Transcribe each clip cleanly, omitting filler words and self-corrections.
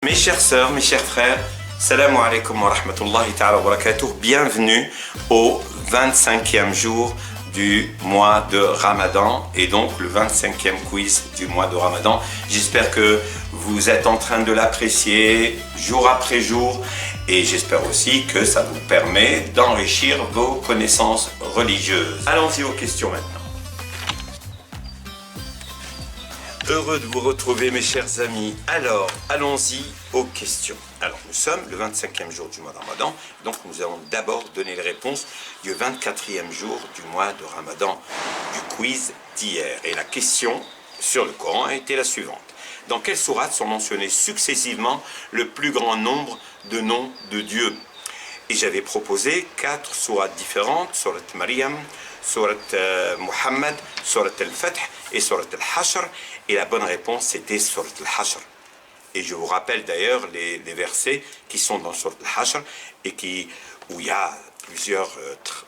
Mes chères sœurs, mes chers frères, salam alaikum wa rahmatullahi ta'ala wa barakatuh. Bienvenue au 25e jour du mois de Ramadan et donc le 25e quiz du mois de Ramadan. J'espère que vous êtes en train de l'apprécier jour après jour et j'espère aussi que ça vous permet d'enrichir vos connaissances religieuses. Allons-y aux questions maintenant. Heureux de vous retrouver mes chers amis. Alors, allons-y aux questions. Alors, nous sommes le 25e jour du mois de Ramadan, donc nous allons d'abord donner les réponses du 24e jour du mois de Ramadan, du quiz d'hier. Et la question sur le Coran a été la suivante. Dans quelles sourates sont mentionnés successivement le plus grand nombre de noms de Dieu? Et j'avais proposé 4 sourates différentes, Surat Maryam, Surat Muhammad, Surat Al-Fath et Surat Al-Hashr. Et la bonne réponse, c'était Surat Al-Hashr. Et je vous rappelle d'ailleurs les versets qui sont dans Surat Al-Hashr et où il y a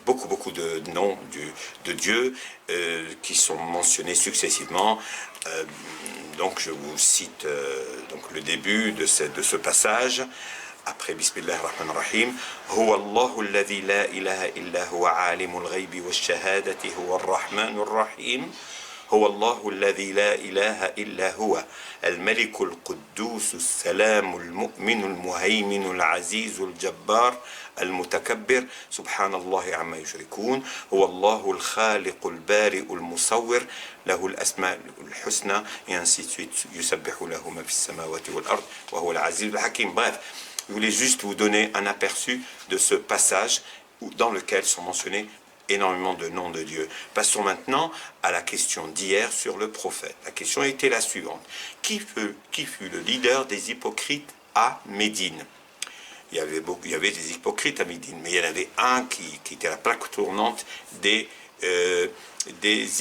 beaucoup de noms de Dieu qui sont mentionnés successivement. Donc je vous cite le début de ce passage. Après Bismillah ar-Rahman ar-Rahim, Huwa Allahu alladhi la ilaha illa huwa alimul ghaybi wash shahadati huwa ar-Rahman ar-Rahim. هو الله الذي لا إله إلا هو الملك القدوس السلام المؤمن المهيمن العزيز الجبار المتكبر سبحان الله عما يشركون هو الله الخالق البارئ المصور له الأسماء الحسنى et ainsi de suite يسبح له ما في السماوات والأرض وهو العزيز الحكيم. Bref, je voulais juste vous donner un aperçu de ce passage dans lequel sont mentionnés énormément de noms de Dieu. Passons maintenant à la question d'hier sur le prophète. La question était la suivante. Qui fut le leader des hypocrites à Médine? Il y avait des hypocrites à Médine, mais il y en avait un qui était la plaque tournante des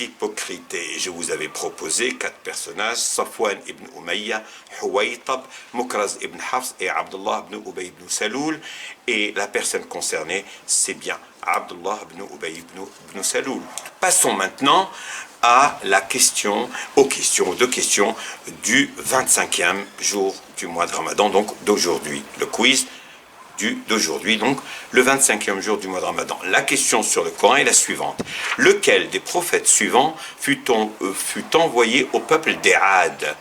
hypocrites. Et je vous avais proposé 4 personnages, Safwan ibn Umayya, Huwaytab, Mukraz ibn Hafs et Abdullah ibn Ubay ibn Saloul. Et la personne concernée, c'est bien Abdullah ibn Ubay ibn Saloul. Passons maintenant à aux questions du 25e jour du mois de Ramadan, donc d'aujourd'hui. Le quiz d'aujourd'hui, donc le 25e jour du mois de Ramadan. La question sur le Coran est la suivante. Lequel des prophètes suivants fut envoyé au peuple des Ad?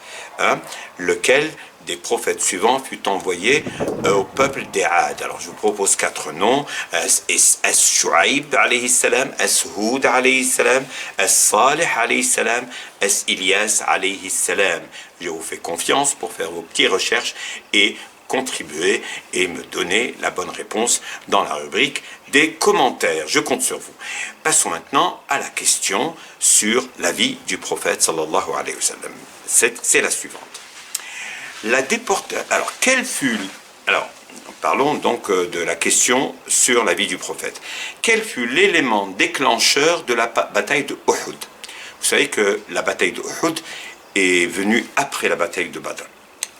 Lequel des prophètes suivants fut envoyé au peuple des Ad? Alors je vous propose 4 noms. As-Shu'aib alayhi salam, As-Hud alayhi salam, As-Salih alayhi salam, As-Ilyas alayhi salam. Je vous fais confiance pour faire vos petites recherches et contribuer et me donner la bonne réponse dans la rubrique des commentaires. Je compte sur vous. Passons maintenant à la question sur la vie du prophète sallallahu alayhi wa sallam. C'est la suivante. Alors, parlons donc de la question sur la vie du prophète. Quel fut l'élément déclencheur de la bataille de Uhud? Vous savez que la bataille de Uhud est venue après la bataille de Badr.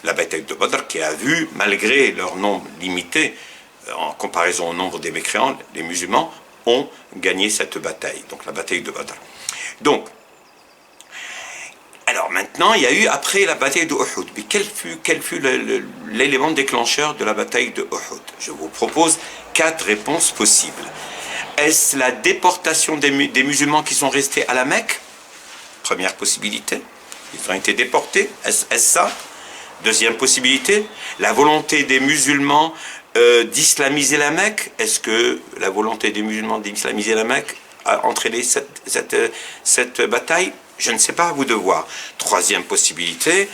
La bataille de Badr qui a vu, malgré leur nombre limité, en comparaison au nombre des mécréants, les musulmans ont gagné cette bataille, donc la bataille de Badr. Donc, alors maintenant, il y a eu après la bataille de Uhud. Mais quel fut l'élément déclencheur de la bataille de Uhud? Je vous propose 4 réponses possibles. Est-ce la déportation des musulmans qui sont restés à la Mecque? Première possibilité. Ils ont été déportés. Est-ce ça? Deuxième possibilité, la volonté des musulmans d'islamiser la Mecque. Est-ce que la volonté des musulmans d'islamiser la Mecque a entraîné cette bataille? Je ne sais pas, à vous de voir. Troisième possibilité,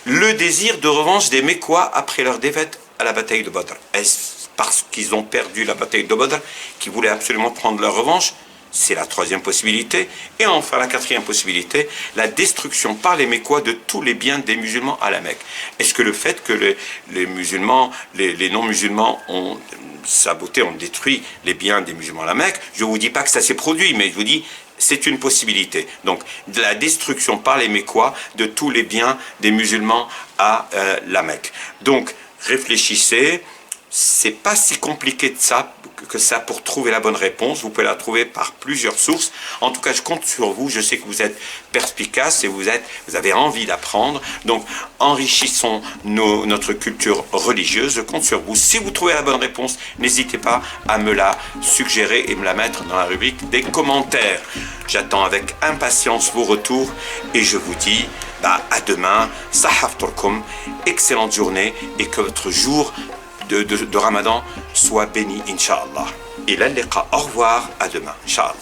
le désir de revanche des Mécois après leur défaite à la bataille de Badr. Est-ce parce qu'ils ont perdu la bataille de Badr qu'ils voulaient absolument prendre leur revanche? C'est la troisième possibilité. Et enfin, la 4e possibilité, la destruction par les Mécois de tous les biens des musulmans à la Mecque. Est-ce que le fait que les musulmans, les non-musulmans ont saboté, ont détruit les biens des musulmans à la Mecque, je ne vous dis pas que ça s'est produit, mais je vous dis, c'est une possibilité. Donc, de la destruction par les Mécois de tous les biens des musulmans à la Mecque. Donc, réfléchissez. c'est pas si compliqué que ça pour trouver la bonne réponse. Vous pouvez la trouver par plusieurs sources. En tout cas, je compte sur vous. Je sais que vous êtes perspicace et vous avez envie d'apprendre. Donc, enrichissons notre culture religieuse. Je compte sur vous. Si vous trouvez la bonne réponse, n'hésitez pas à me la suggérer et me la mettre dans la rubrique des commentaires. J'attends avec impatience vos retours et je vous dis à demain. Sahafturkum, excellente journée et que votre jour de Ramadan soit béni, Inch'Allah. Et là, au revoir, à demain, Inch'Allah.